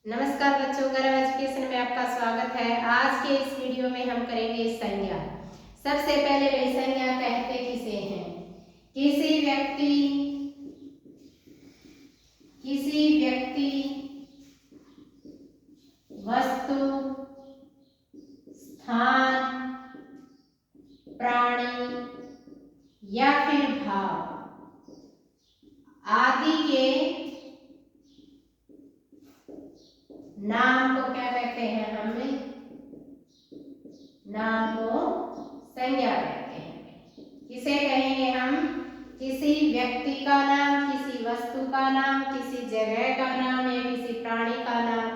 नमस्कार बच्चों, गरव एजुकेशन में आपका स्वागत है। आज के इस वीडियो में हम करेंगे संज्ञा। सबसे पहले वे संज्ञा कहते किसे हैं? किसी व्यक्ति, वस्तु, स्थान, प्राणी या फिर भाव आदि के नाम को क्या कहते हैं? हम नाम को संज्ञा कहते हैं। किसे कहेंगे हम? किसी व्यक्ति का नाम, किसी वस्तु का नाम, किसी जगह का नाम या किसी प्राणी का नाम,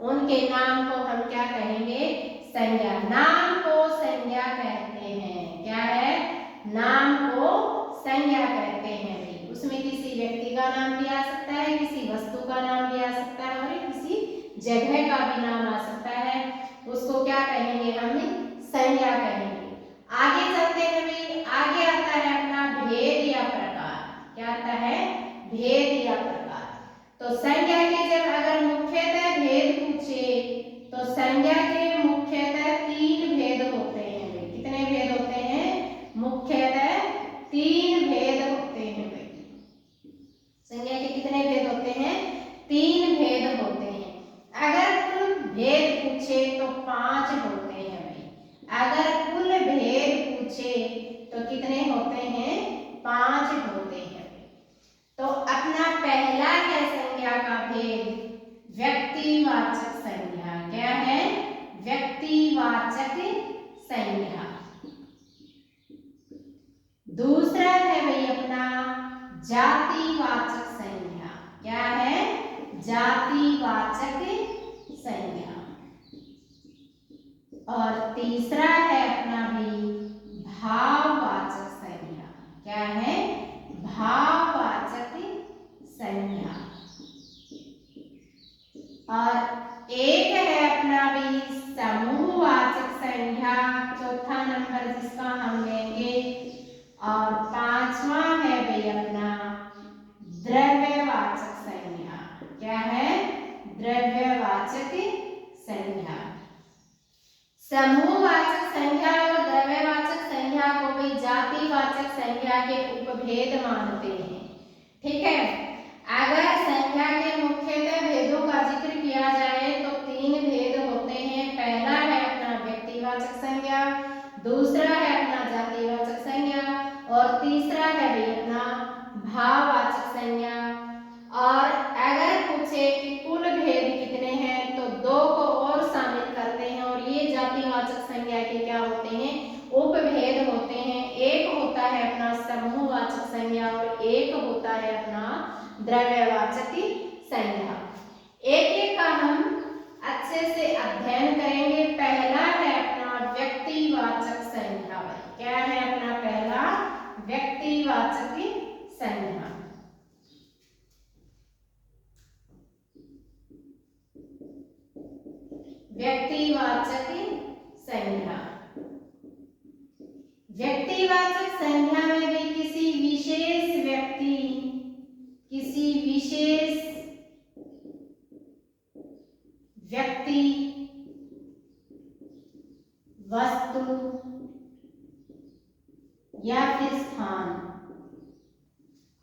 उनके नाम को हम क्या कहेंगे? संज्ञा। नाम को संज्ञा कहते हैं। क्या है? नाम को संज्ञा कहते हैं। उसमें किसी व्यक्ति का नाम भी आ सकता है, किसी वस्तु का नाम भी आ सकता है और किसी जगह का भी नाम आ सकता है। उसको क्या कहेंगे? हम संज्ञा कहेंगे। आगे चलते हैं भाई। आगे आता है अपना भेद या प्रकार। क्या आता है? भेद या प्रकार। तो संज्ञा के जब अगर मुख्यतः भेद पूछे तो संज्ञा के मुख्यतः 3 भेद होते हैं भाई। कितने भेद होते हैं? मुख्यतः 3 भेद होते हैं भाई। संज्ञा के कितने भेद होते हैं? 3 भेद होते हैं। अगर कुल भेद पूछे तो 5 होते हैं भाई। अगर कुल भेद पूछे तो कितने होते हैं? 5 होते हैं। तो अपना पहला है संज्ञा का भेद व्यक्तिवाचक संज्ञा। क्या है? व्यक्तिवाचक संज्ञा। दूसरा है भाई अपना जातिवाचक संज्ञा। क्या है? जातिवाचक संज्ञा। और तीसरा है अपना भी भाववाचक संज्ञा। क्या है? भाववाचक संज्ञा। और एक है अपना भी समूहवाचक संज्ञा, चौथा नंबर जिसका हम लेंगे। और 5वां है भाई अपना द्रव्यवाचक संज्ञा। क्या है? द्रव्यवाचक संज्ञा। समूहवाचक संज्ञा और द्रव्यवाचक संज्ञा को भी जातिवाचक संज्ञा के उपभेद मानते हैं। ठीक है। अगर संज्ञा के मुख्यतः भेदों का जिक्र किया जाए तो 3 भेद होते हैं। पहला है अपना व्यक्तिवाचक संज्ञा, दूसरा है अपना जातिवाचक संज्ञा और तीसरा है भी अपना भाववाचक संज्ञा। और अगर पूछे कि कुल भेद कितने हैं तो 2 को और शामिल करते हैं और ये जातिवाचक संज्ञा के क्या होते हैं? उपभेद होते हैं। एक होता है अपना समूहवाचक संज्ञा और एक होता है अपना द्रव्यवाचक संज्ञा। एक एक का हम अच्छे से अध्ययन करेंगे। पहला है अपना व्यक्तिवाचक संज्ञा। क्या है अपना पहला? व्यक्तिवाचक संज्ञा। व्यक्तिवाचक संज्ञा। व्यक्तिवाचक संज्ञा में भी किसी विशेष व्यक्ति, किसी विशेष व्यक्ति, वस्तु या फिर स्थान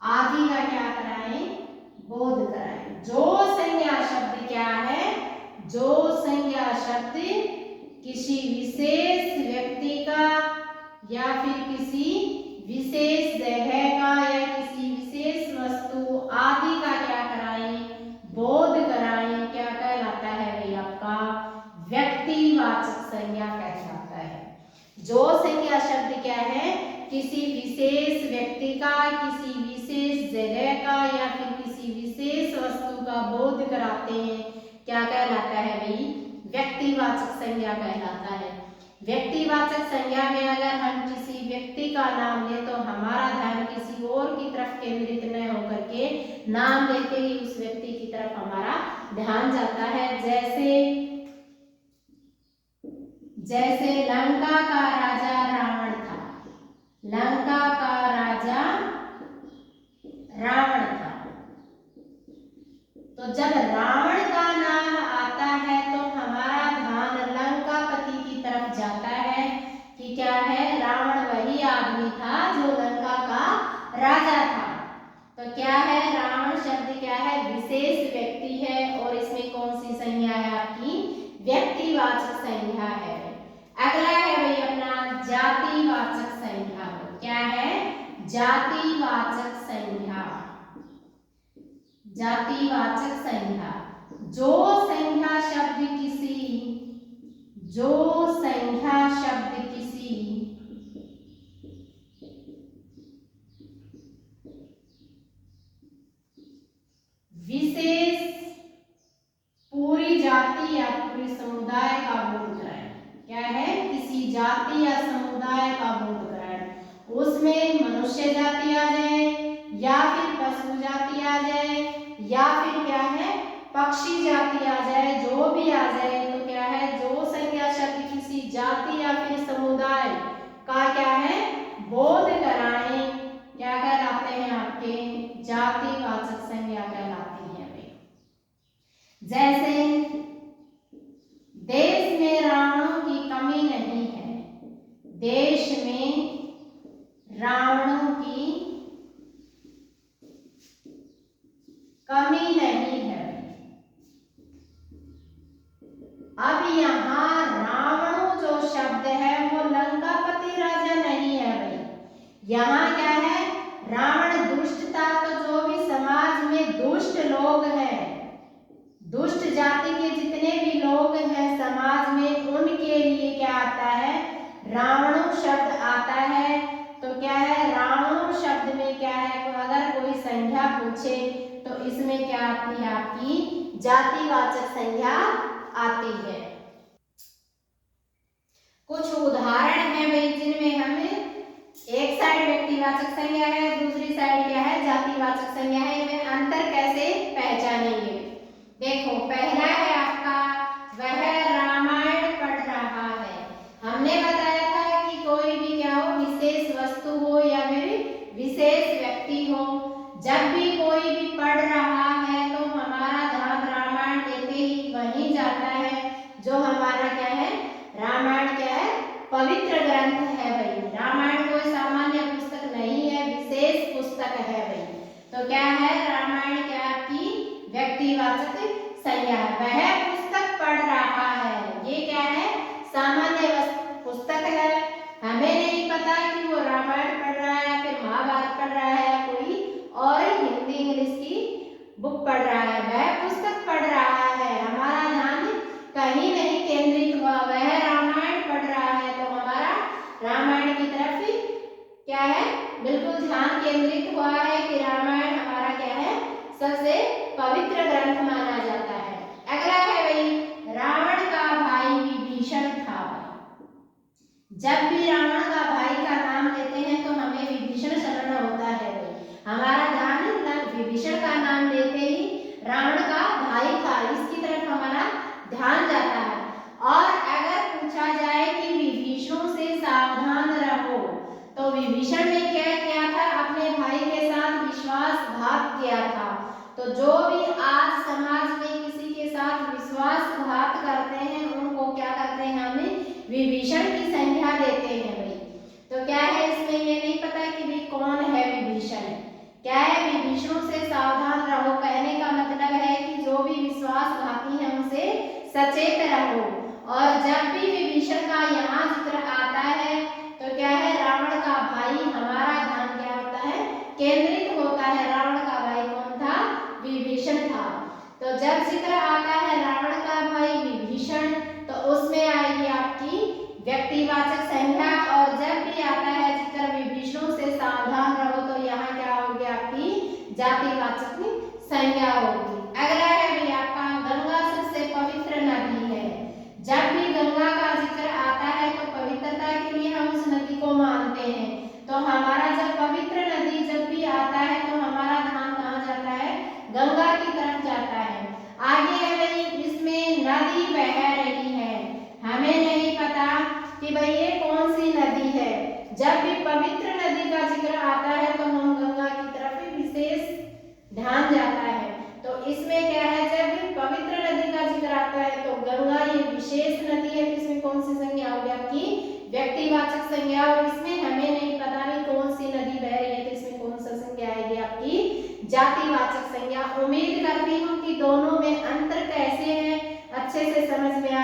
आदि का क्या कराएं? बोध कराएं। जो संज्ञा शब्द क्या है? जो संज्ञा शब्द किसी विशेष व्यक्ति का या फिर किसी विशेष जगह का या किसी विशेष वस्तु आदि का क्या कराएं? बोध कराएं। क्या कहलाता है भाई? आपका व्यक्तिवाचक संज्ञा कहलाता है। जो संज्ञा शब्द क्या है? किसी विशेष व्यक्ति का, किसी विशेष जगह का या फिर किसी विशेष वस्तु का बोध कराते हैं। क्या कहलाता है भाई? व्यक्तिवाचक संज्ञा कहलाता है। व्यक्तिवाचक संज्ञा में अगर हम किसी व्यक्ति का नाम लें तो हमारा ध्यान किसी और की तरफ केंद्रित न होकर के नाम लेते ही उस व्यक्ति की तरफ हमारा ध्यान जाता है। जैसे लंका का राजा रावण था। लंका का राजा रावण था। तो जब रावण का नाम तो क्या है, रावण शब्द क्या है, विशेष व्यक्ति है और इसमें कौन सी संज्ञा है आपकी, व्यक्तिवाचक संज्ञा है। अगला है भाई अपना जातिवाचक संज्ञा। क्या है, जातिवाचक संज्ञा। जातिवाचक संज्ञा, जो संज्ञा शब्द किसी, जो संज्ञा शब्द किसी विशेष पूरी जाति या पूरे समुदाय का बोध कराए। क्या है, किसी जाति या समुदाय का बोध कराए, उसमें मनुष्य जाति आ जाए या फिर पशु जाति आ जाए या फिर क्या है, पक्षी जाति आ जाए, जो भी आ जाए तो क्या है, जो संज्ञा शब्द किसी जाति या फिर समुदाय का क्या है, बोध कराए, क्या कहलाते हैं आपके, जातिवाचक संज्ञा कहलाती है। जैसे देश में रावणों की कमी नहीं है, देश में रावणों की कमी नहीं है। अब यहाँ रावण जो शब्द है वो लंकापति राजा नहीं है भाई, यहाँ क्या है, रावण दुष्टता, तो जो भी समाज में दुष्ट लोग हैं, दुष्ट जाति के जितने भी लोग हैं समाज में, उनके लिए क्या आता है, रावण शब्द आता है। तो क्या है, रावण शब्द में क्या है, तो अगर कोई संज्ञा पूछे तो इसमें क्या आती है, आपकी जातिवाचक संज्ञा आती है। कुछ उदाहरण है भाई जिनमें हमें एक साइड व्यक्तिवाचक संज्ञा है, दूसरी साइड क्या है, जातिवाचक संज्ञा है, इनमें अंतर कैसे पहचानेंगे। देखो पहला है आपका, वह रामायण पढ़ रहा है। हमने बताया था कि कोई भी क्या हो, विशेष वस्तु हो या फिर विशेष व्यक्ति हो, जब भी कोई भी पढ़ रहा है तो हमारा ध्यान रामायण लेते ही वहीं जाता है, जो हमारा क्या है, रामायण क्या है, पवित्र ग्रंथ है भाई। रामायण कोई सामान्य पुस्तक नहीं है, विशेष पुस्तक है भाई। तो क्या है, रामायण क्या आपकी व्यक्तिवाचक संज्ञा है, वह पुस्तक पढ़ रहा है। ये क्या है, सामान्य पुस्तक है, हमें नहीं पता कि वो रामायण पढ़ रहा है या फिर महाभारत पढ़ रहा है या कोई और हिंदी इंग्लिश की बुक पढ़ रहा है, वह पुस्तक पढ़ रहा है, हमारा ध्यान कहीं नहीं केंद्रित हुआ, वह रामायण पढ़ रहा है, तो हमारा रामायण की तरफ क्या है, बिल्कुल ध्यान केंद्रित हुआ है कि रामायण हमारा क्या है, सबसे पवित्र ग्रंथ माना जाता है। अगला है भाई, रावण का भाई विभीषण था। जब भी रावण का भाई का नाम लेते हैं तो हमें विभीषण स्मरण होता है भाई, हमारा ध्यान विभीषण का नाम लेते ही रावण का भाई था, इसकी तरफ हमारा ध्यान जाता है। और अगर पूछा जाए कि विभीषण से सावधान रहो, तो विभीषण ने क्या किया था, अपने भाई के साथ विश्वासघात किया था। तो जो भी आज समाज में किसी के साथ विश्वासघात करते हैं उनको क्या करते हैं, हमें विभीषण की संज्ञा देते हैं भाई। तो क्या है, इसमें ये नहीं पता कि भाई कौन है विभीषण। क्या है, विभीषण से सावधान रहो, कहने का मतलब है कि जो भी विश्वासघाती है उनसे सचेत रहो। और जब भी विभीषण का यहाँ जिक्र आता है तो क्या है, रावण का भाई, हमारा ध्यान क्या होता है, केंद्रित होता है, रावण का भाई कौन था, विभीषण था। तो जब जिक्र आता है रावण का भाई विभीषण, तो उसमें आएगी आपकी व्यक्तिवाचक संज्ञा, और जब भी आता है जिक्र विभीषण से सावधान रहो, तो यहाँ क्या होगी, आपकी जातिवाचक संज्ञा होगी। अगला है भाई आपका, गंगा सबसे पवित्र नदी है। जब भी गंगा का जिक्र आता है तो पवित्रता के लिए हम उस नदी को मानते हैं, तो हमारा जब पवित्र नदी जब भी आता है तो हमारा ध्यान कहाँ जाता है, गंगा की तरफ जाता है। आगे है भाई, इसमें नदी बह रही है, हमें नहीं पता कि भाई ये कौन सी नदी है। जब भी पवित्र नदी का जिक्र आता है तो हम गंगा की तरफ ही विशेष ध्यान जाता है। तो इसमें क्या है, जब भी पवित्र नदी का जिक्र आता है तो गंगा ये विशेष नदी है, तो इसमें कौन सी संज्ञा होगी, आपकी व्यक्तिवाचक संज्ञा। और इसमें हमें नहीं पता भी कौन सी नदी बह रही है, तो इसमें कौन सा संज्ञा आएगी, आपकी अच्छे से समझ में